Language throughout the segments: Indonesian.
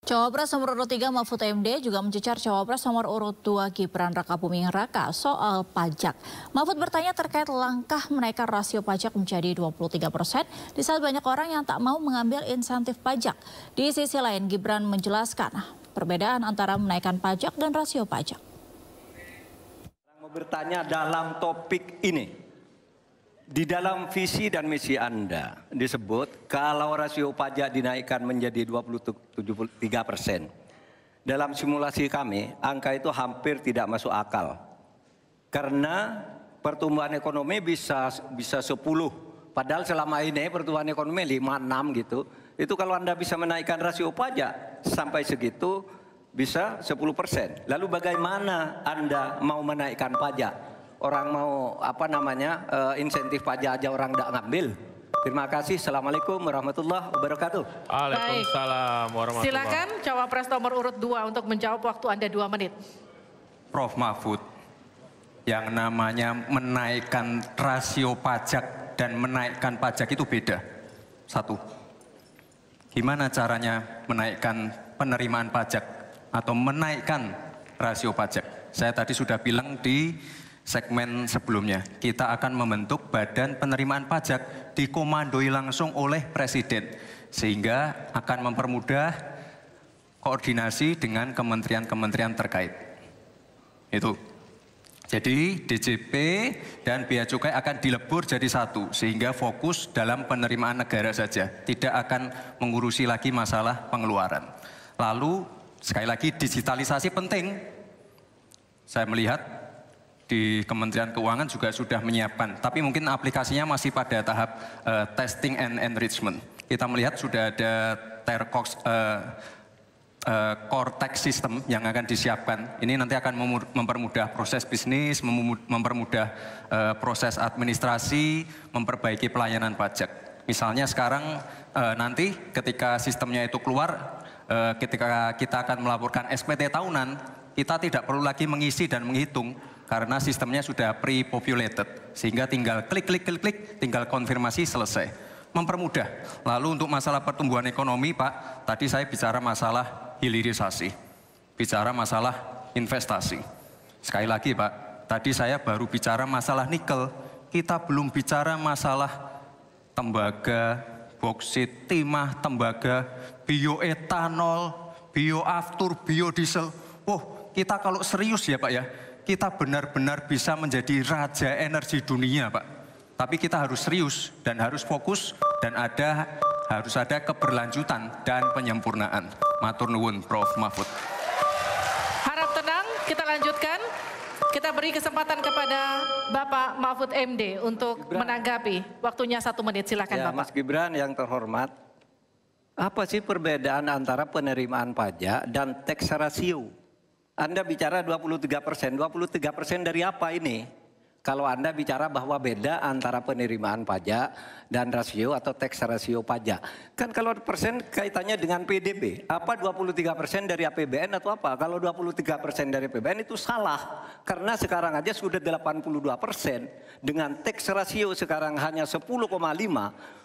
Cawapres nomor urut 3 Mahfud MD juga mencecar Cawapres nomor urut 2 Gibran Rakabuming Raka soal pajak. Mahfud bertanya terkait langkah menaikkan rasio pajak menjadi 23% di saat banyak orang yang tak mau mengambil insentif pajak. Di sisi lain, Gibran menjelaskan perbedaan antara menaikkan pajak dan rasio pajak. Mau bertanya dalam topik ini. Di dalam visi dan misi Anda disebut kalau rasio pajak dinaikkan menjadi 23%. Dalam simulasi kami, angka itu hampir tidak masuk akal. Karena pertumbuhan ekonomi bisa 10. Padahal selama ini pertumbuhan ekonomi 5-6 gitu. Itu kalau Anda bisa menaikkan rasio pajak sampai segitu bisa 10%. Lalu bagaimana Anda mau menaikkan pajak? Orang mau insentif pajak aja orang tidak ngambil. Terima kasih. Assalamualaikum warahmatullahi wabarakatuh. Waalaikumsalam warahmatullahi wabarakatuh. Silakan Cawapres nomor urut 2 untuk menjawab, waktu Anda 2 menit. Prof. Mahfud, yang namanya menaikkan rasio pajak dan menaikkan pajak itu beda. Satu, gimana caranya menaikkan penerimaan pajak atau menaikkan rasio pajak? Saya tadi sudah bilang di segmen sebelumnya, kita akan membentuk badan penerimaan pajak dikomandoi langsung oleh Presiden, sehingga akan mempermudah koordinasi dengan kementerian-kementerian terkait. Itu. Jadi DJP dan Bea Cukai akan dilebur jadi satu, sehingga fokus dalam penerimaan negara saja, tidak akan mengurusi lagi masalah pengeluaran. Lalu sekali lagi digitalisasi penting. Saya melihat di Kementerian Keuangan juga sudah menyiapkan, tapi mungkin aplikasinya masih pada tahap testing and enrichment. Kita melihat sudah ada core tax system yang akan disiapkan. Ini nanti akan mempermudah proses bisnis, mempermudah proses administrasi, memperbaiki pelayanan pajak. Misalnya sekarang nanti ketika sistemnya itu keluar, ketika kita akan melaporkan SPT tahunan, kita tidak perlu lagi mengisi dan menghitung, karena sistemnya sudah pre-populated, sehingga tinggal klik, tinggal konfirmasi, selesai. Mempermudah. Lalu untuk masalah pertumbuhan ekonomi, Pak, tadi saya bicara masalah hilirisasi, bicara masalah investasi. Sekali lagi, Pak, tadi saya baru bicara masalah nikel, kita belum bicara masalah tembaga, boksit, timah, tembaga, bioetanol, bioaftur, biodiesel. Kita kalau serius ya, Pak ya, kita benar-benar bisa menjadi raja energi dunia, Pak. Tapi kita harus serius dan harus fokus dan harus ada keberlanjutan dan penyempurnaan. Matur nuwun, Prof. Mahfud. Harap tenang, kita lanjutkan. Kita beri kesempatan kepada Bapak Mahfud MD untuk menanggapi. Waktunya 1 menit, silakan ya, Bapak. Mas Gibran yang terhormat, apa sih perbedaan antara penerimaan pajak dan tax ratio? Anda bicara 23%, 23% dari apa ini? Kalau Anda bicara bahwa beda antara penerimaan pajak dan rasio atau tax rasio pajak. Kan kalau persen kaitannya dengan PDB, apa 23% dari APBN atau apa? Kalau 23% dari APBN itu salah. Karena sekarang aja sudah 82%. Dengan tax rasio sekarang hanya 10,5,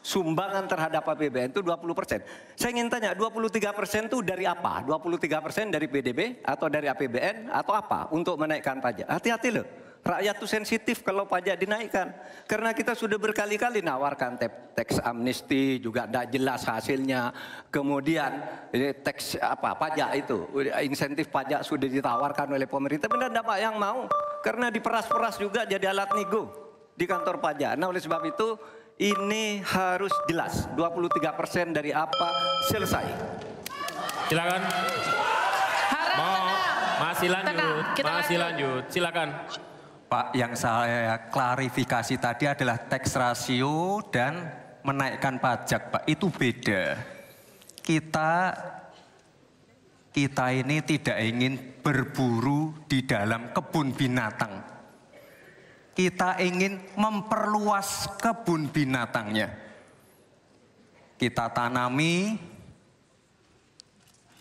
sumbangan terhadap APBN itu 20%. Saya ingin tanya, 23% itu dari apa? 23% dari PDB atau dari APBN atau apa untuk menaikkan pajak? Hati-hati loh. Rakyat itu sensitif kalau pajak dinaikkan. Karena kita sudah berkali-kali nawarkan tax amnesty, juga tidak jelas hasilnya. Kemudian tax pajak itu, insentif pajak sudah ditawarkan oleh pemerintah. Benar tidak Pak yang mau? Karena diperas-peras juga jadi alat nego di kantor pajak. Nah oleh sebab itu ini harus jelas. 23% dari apa, selesai. Silakan. Masih lanjut. Silakan. Pak, yang saya klarifikasi tadi adalah tax ratio dan menaikkan pajak, Pak. Itu beda. Kita ini tidak ingin berburu di dalam kebun binatang. Kita ingin memperluas kebun binatangnya. Kita tanami,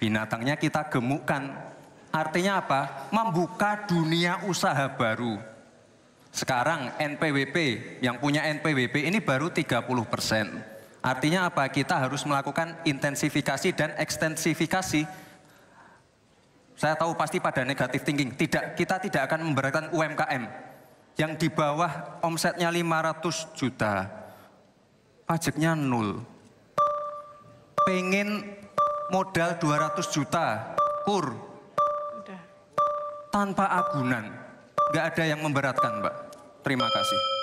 binatangnya kita gemukkan. Artinya apa? Membuka dunia usaha baru. Sekarang NPWP, yang punya NPWP ini baru 30%. Artinya apa? Kita harus melakukan intensifikasi dan ekstensifikasi Saya tahu pasti pada negatif thinking. Kita tidak akan memberatkan UMKM yang di bawah omsetnya 500 juta, pajaknya 0. Pengen modal 200 juta, kur, tanpa agunan. Nggak ada yang memberatkan, Mbak. Terima kasih.